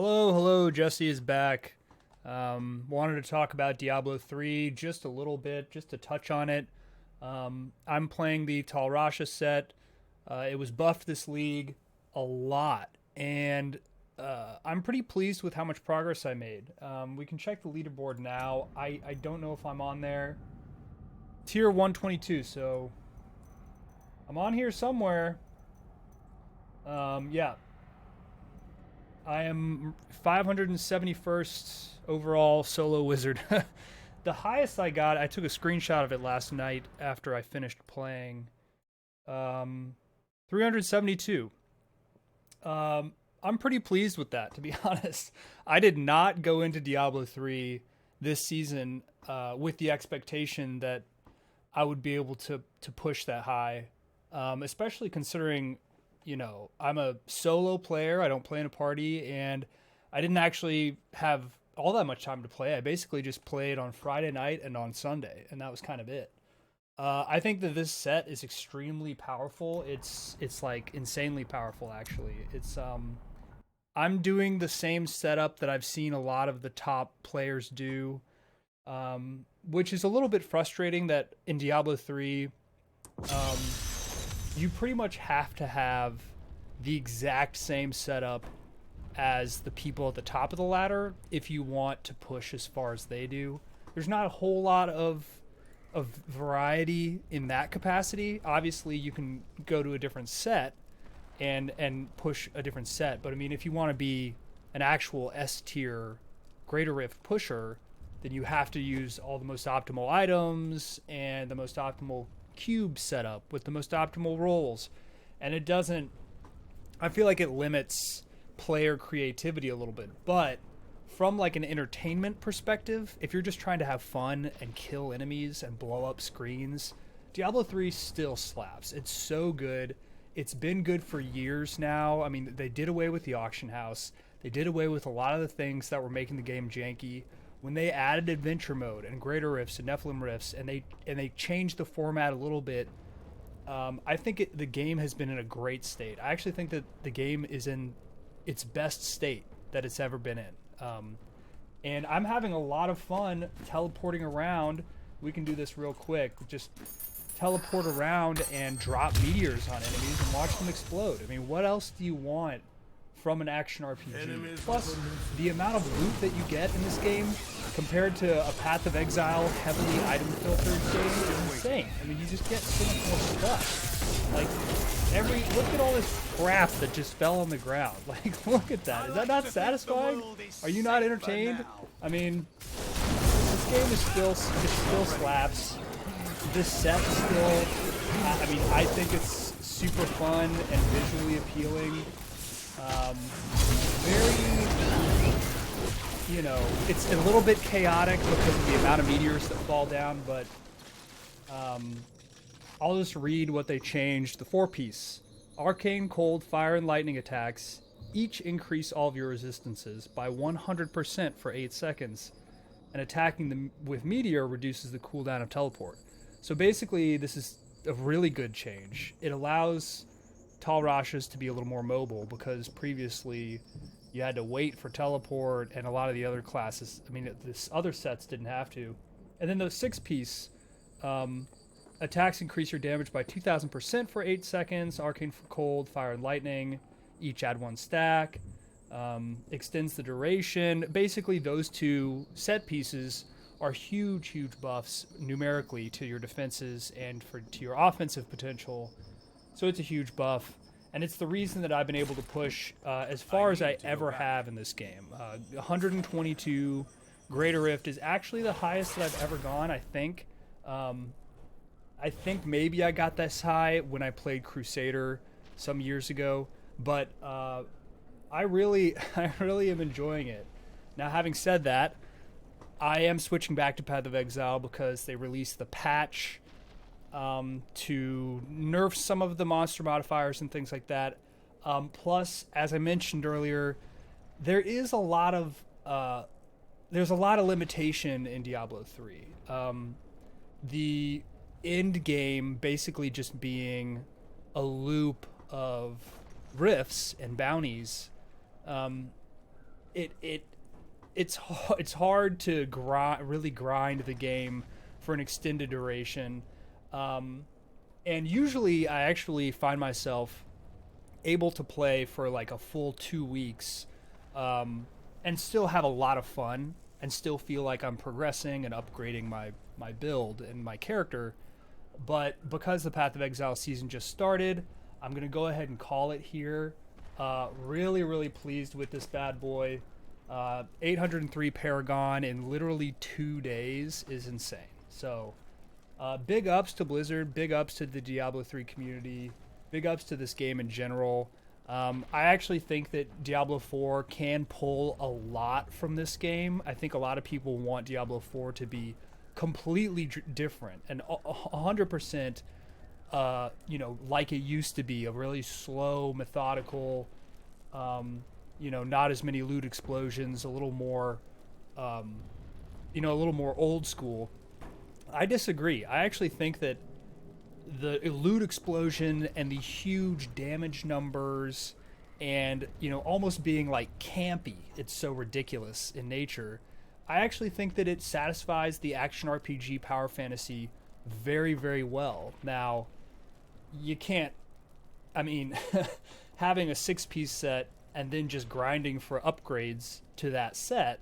Hello, Jesse is back. Wanted to talk about Diablo 3 just a little bit, just to touch on it. I'm playing the Tal Rasha set. It was buffed this league a lot, and I'm pretty pleased with how much progress I made. We can check the leaderboard now. I don't know if I'm on there. Tier 122, so I'm on here somewhere. Yeah, I am 571st overall solo wizard. The highest I got, I took a screenshot of it last night after I finished playing. 372. I'm pretty pleased with that, to be honest. I did not go into Diablo 3 this season with the expectation that I would be able to push that high, especially considering I'm a solo player. I don't play in a party, and I didn't actually have all that much time to play. I basically just played on Friday night and on Sunday, and that was kind of it. I think that this set is extremely powerful. It's like insanely powerful, actually. I'm doing the same setup that I've seen a lot of the top players do, which is a little bit frustrating. That in Diablo 3, you pretty much have to have the exact same setup as the people at the top of the ladder if you want to push as far as they do. There's not a whole lot of variety in that capacity. Obviously, you can go to a different set and push a different set, but I mean, if you want to be an actual S tier Greater Rift pusher, then you have to use all the most optimal items and the most optimal cube setup with the most optimal rolls. And it doesn't, I feel like it limits player creativity a little bit. But from like an entertainment perspective, if you're just trying to have fun and kill enemies and blow up screens, Diablo 3 still slaps. It's so good. It's been good for years now. I mean, they did away with the auction house. They did away with a lot of the things that were making the game janky. When they added adventure mode and greater rifts and Nephilim rifts, and they changed the format a little bit, I think the game has been in a great state. I actually think that the game is in its best state that it's ever been in. And I'm having a lot of fun teleporting around. We can do this real quick. Just teleport around and drop meteors on enemies and watch them explode. I mean, what else do you want from an action RPG? Plus, the amount of loot that you get in this game compared to a Path of Exile heavily item filtered game is insane. I mean, you just get so much more stuff. Like, look at all this crap that just fell on the ground. Like, look at that. Is that not satisfying? Are you not entertained? I mean, this game it still slaps. This set still, I mean, I think it's super fun and visually appealing. It's a little bit chaotic because of the amount of meteors that fall down, but I'll just read what they changed. The 4-piece. Arcane, Cold, Fire, and Lightning attacks each increase all of your resistances by 100% for 8 seconds, and attacking them with Meteor reduces the cooldown of Teleport. So basically, this is a really good change. It allows Tal Rashas to be a little more mobile, because previously you had to wait for teleport, and a lot of the other classes, I mean, this other sets didn't have to. And then the 6-piece, attacks increase your damage by 2,000% for 8 seconds. Arcane for Cold, Fire, and Lightning each add 1 stack. Extends the duration. Basically, those two set pieces are huge buffs numerically to your defenses and to your offensive potential. So it's a huge buff, and it's the reason that I've been able to push as far as I ever have in this game. 122 Greater Rift is actually the highest that I've ever gone, I think. I think maybe I got this high when I played Crusader some years ago, but I really am enjoying it. Now, having said that, I am switching back to Path of Exile because they released the patch to nerf some of the monster modifiers and things like that. Plus, as I mentioned earlier, there's a lot of limitation in Diablo 3. The end game basically just being a loop of rifts and bounties it it's hard to really grind the game for an extended duration. And usually I actually find myself able to play for like a full 2 weeks, and still have a lot of fun and still feel like I'm progressing and upgrading my build and my character. But because the Path of Exile season just started, I'm going to go ahead and call it here. Really, really pleased with this bad boy. 803 Paragon in literally 2 days is insane. So, big ups to Blizzard, big ups to the Diablo 3 community, big ups to this game in general. I actually think that Diablo 4 can pull a lot from this game. I think a lot of people want Diablo 4 to be completely different and 100%, like it used to be, a really slow, methodical, not as many loot explosions, a little more, a little more old school. I disagree. I actually think that the loot explosion and the huge damage numbers and, almost being like campy, it's so ridiculous in nature. I actually think that it satisfies the action RPG power fantasy very, very well. Now, you can't, I mean, having a 6-piece set and then just grinding for upgrades to that set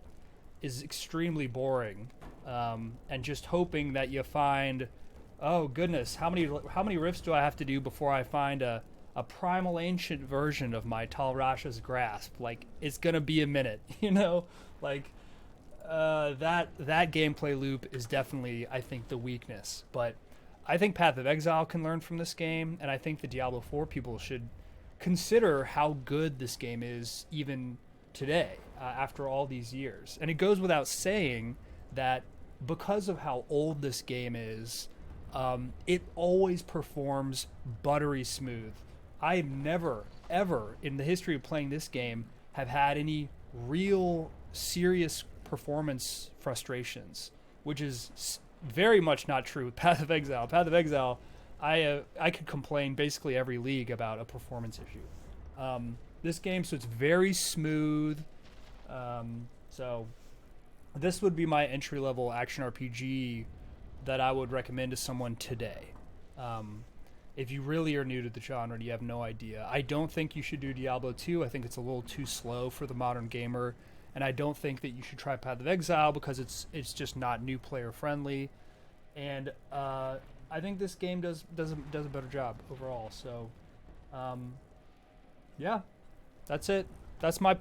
is extremely boring. And just hoping that you find, oh goodness, how many rifts do I have to do before I find a primal ancient version of my Tal Rasha's grasp? Like, it's gonna be a minute, like, that gameplay loop is definitely, I think, the weakness. But I think Path of Exile can learn from this game, and I think the Diablo 4 people should consider how good this game is even today, after all these years. And it goes without saying that because of how old this game is, it always performs buttery smooth. I never, ever, in the history of playing this game, have had any real serious performance frustrations, which is very much not true with Path of Exile. Path of Exile, I could complain basically every league about a performance issue. This game, so it's very smooth. So this would be my entry-level action RPG that I would recommend to someone today. If you really are new to the genre and you have no idea, I don't think you should do Diablo 2. I think it's a little too slow for the modern gamer, and I don't think that you should try Path of Exile because it's just not new player friendly. And I think this game does a better job overall. So, yeah, that's it. That's my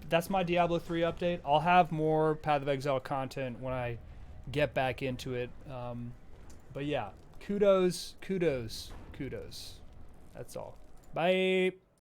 Diablo 3 update. I'll have more Path of Exile content when I get back into it. But yeah, kudos. That's all. Bye.